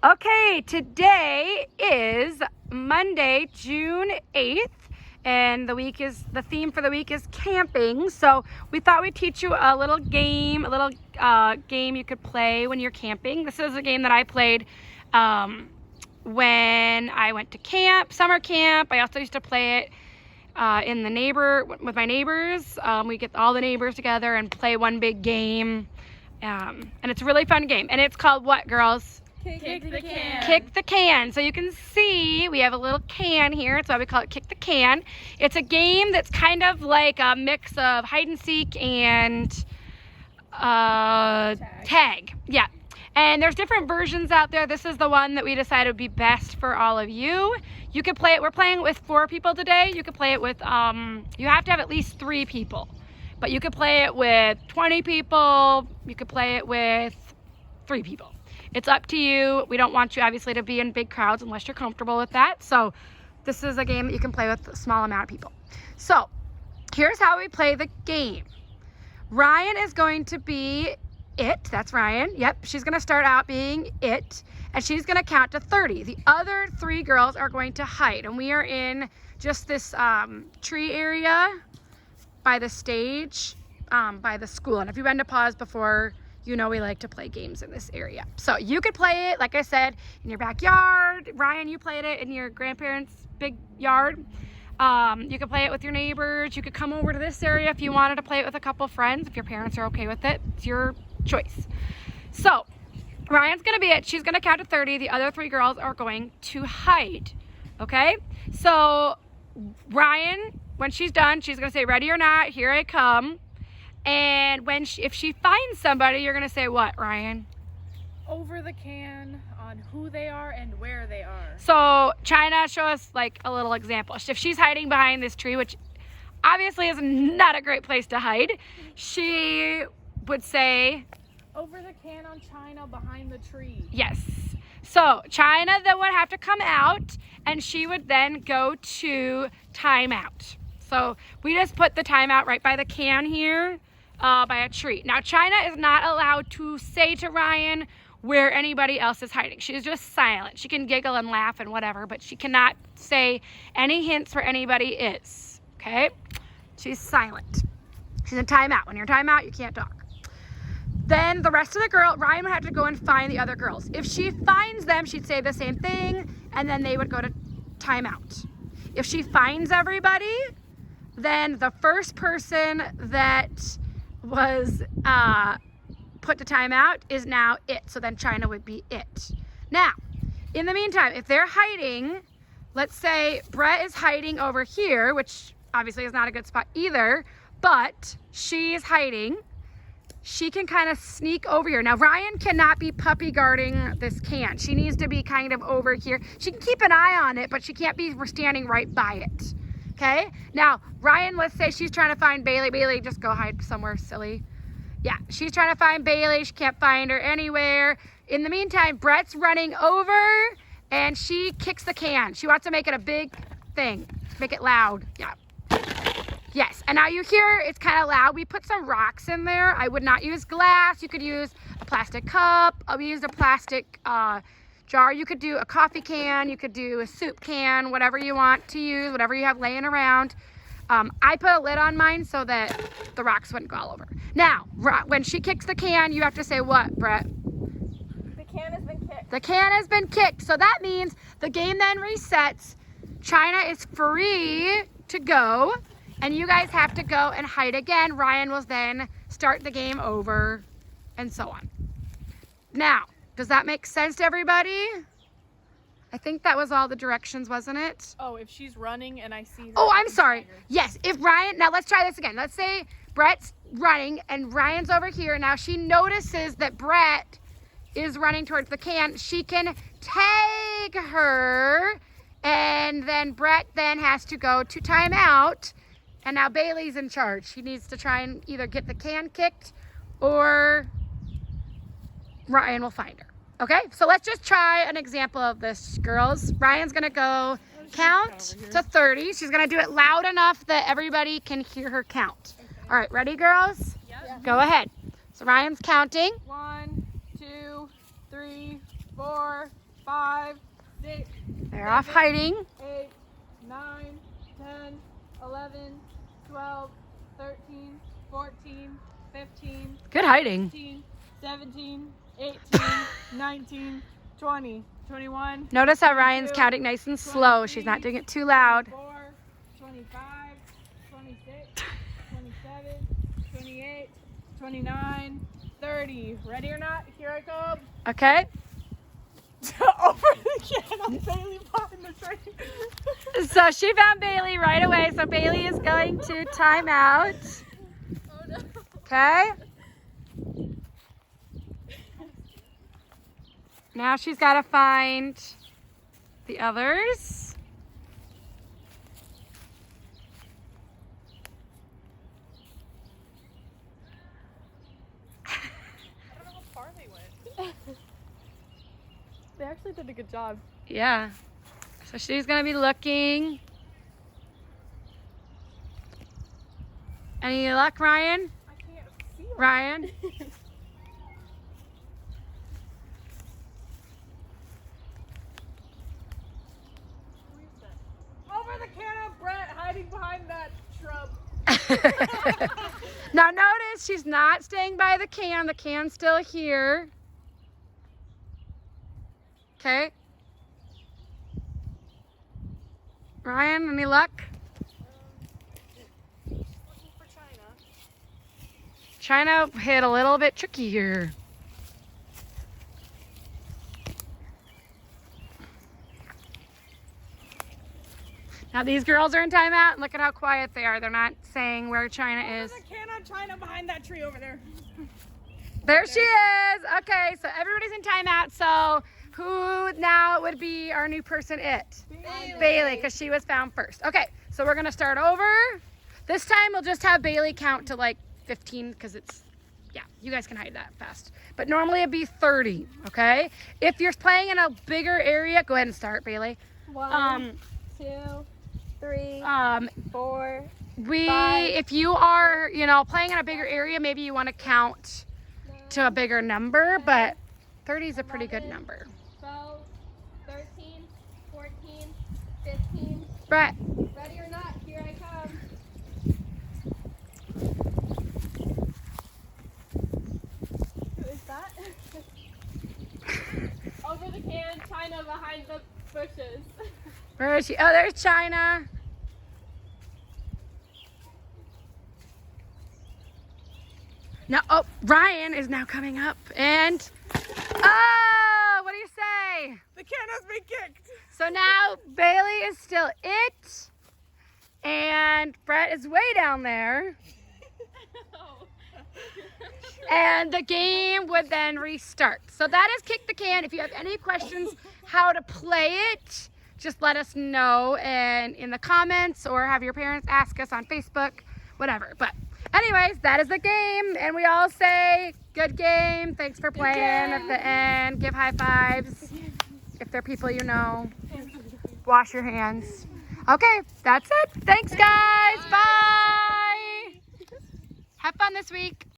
Okay, today is Monday, June 8th, and the theme for the week is camping. So we thought we'd teach you a little game, game you could play when you're camping. This is a game that I played when I went to camp, summer camp. I also used to play it with my neighbors. We get all the neighbors together and play one big game, and it's a really fun game. And it's called what, girls? Kick the can. Kick the can. So you can see we have a little can here. That's why we call it Kick the Can. It's a game that's kind of like a mix of hide and seek and tag. Yeah. And there's different versions out there. This is the one that we decided would be best for all of you. You could play it. We're playing with 4 people today. You could play it with, you have to have at least 3 people. But you could play it with 20 people. You could play it with 3 people. It's up to you. We don't want you obviously to be in big crowds unless you're comfortable with that. So this is a game that you can play with a small amount of people. So here's how we play the game. Ryan is going to be it. That's Ryan. Yep. She's going to start out being it, and she's going to count to 30. The other 3 girls are going to hide, and we are in just this tree area by the stage, by the school. And if you've been to PAWS before, you know we like to play games in this area. So you could play it, like I said, in your backyard. Ryan, you played it in your grandparents' big yard. You could play it with your neighbors. You could come over to this area if you wanted to play it with a couple friends, if your parents are okay with it. It's your choice. So Ryan's gonna be it. She's gonna count to 30. The other 3 girls are going to hide, okay? So Ryan, when she's done, she's gonna say, ready or not, here I come. And if she finds somebody, you're gonna say what, Ryan? Over the can on who they are and where they are. So China, show us like a little example. If she's hiding behind this tree, which obviously is not a great place to hide, she would say, over the can on China behind the tree. yes. So China then would have to come out, and she would then go to timeout. So we just put the timeout right by the can here. By a tree. Now China is not allowed to say to Ryan where anybody else is hiding. She's just silent. She can giggle and laugh and whatever, but she cannot say any hints where anybody is. Okay? She's silent. She's in timeout. When you're in timeout, you can't talk. Then the rest of the girl, Ryan would have to go and find the other girls. If she finds them, she'd say the same thing, and then they would go to timeout. If she finds everybody, then the first person that was put to timeout is now it. So then China would be it. Now, in the meantime, if they're hiding, let's say Brett is hiding over here, which obviously is not a good spot either, but she is hiding. She can kind of sneak over here. Now, Ryan cannot be puppy guarding this can. She needs to be kind of over here. She can keep an eye on it, but she can't be standing right by it. Okay, now Ryan, let's say she's trying to find Bailey. Bailey, just go hide somewhere silly. Yeah, she's trying to find Bailey. She can't find her anywhere. In the meantime, Brett's running over and she kicks the can. She wants to make it a big thing, make it loud. Yeah. Yes, and now you hear it's kind of loud. We put some rocks in there. I would not use glass. You could use a plastic cup. We used a plastic jar. You could do a coffee can, you could do a soup can, whatever you want to use, whatever you have laying around. I put a lid on mine so that the rocks wouldn't go all over. Now, when she kicks the can, you have to say what, Brett? The can has been kicked. The can has been kicked. So that means the game then resets. China is free to go, and you guys have to go and hide again. Ryan will then start the game over, and so on. Now, does that make sense to everybody? I think that was all the directions, wasn't it? Oh, if she's running and I see her. Oh, I'm sorry. Yes, if Ryan, now let's try this again. Let's say Brett's running and Ryan's over here. Now she notices that Brett is running towards the can. She can tag her, and then Brett then has to go to timeout. And now Bailey's in charge. She needs to try and either get the can kicked or Ryan will find her. Okay, so let's just try an example of this, girls. Ryan's gonna go count to 30. She's gonna do it loud enough that everybody can hear her count. Okay. All right, ready, girls? Yep. Go ahead. So Ryan's counting. 1, 2, 3, 4, 5, 6, They're off hiding. 8, 9, 10, 11, 12, 13, 14, 15, Good hiding. 16, 17, 18, 19, 20, 21. Notice how Ryan's 22, counting nice and slow. She's not doing it too loud. 24, 25, 26, 27, 28, 29, 30. Ready or not? Here I come. Okay. Over the can on Bailey behind the train. So she found Bailey right away. So Bailey is going to time out. Oh no. Okay. Now she's got to find the others. I don't know how far they went. They actually did a good job. Yeah. So she's going to be looking. Any luck, Ryan? I can't see them. Ryan? Over the can of Brett hiding behind that shrub. Now notice she's not staying by the can. The can's still here. Okay. Ryan, any luck? Looking for China. China hit a little bit tricky here. Now these girls are in timeout and look at how quiet they are. They're not saying where China is. There's a can of China behind that tree over there. There she is. Okay, so everybody's in timeout. So who now would be our new person? Bailey, because she was found first. Okay, so we're gonna start over. This time we'll just have Bailey count to like 15 because it's, yeah, you guys can hide that fast. But normally it'd be 30, okay? If you're playing in a bigger area, go ahead and start, Bailey. 1, 2, 3, 4. If you are, playing in a bigger area, maybe you want to count to a bigger number, but 30 is a pretty good number. 12, 13, 14, 15. Brett. Ready or not, here I come. Who is that? Over the can, China behind the bushes. Where is she? Oh, there's China. Now, oh, Ryan is now coming up. And, oh, what do you say? The can has been kicked. So now Bailey is still it. And Brett is way down there. And the game would then restart. So that is Kick the Can. If you have any questions how to play it, just let us know and in the comments or have your parents ask us on Facebook, whatever. But anyways, that is the game. And we all say, good game. Thanks for playing at the end. Give high fives. If they're people you know. Wash your hands. Okay, that's it. Thanks, guys. Bye. Have fun this week.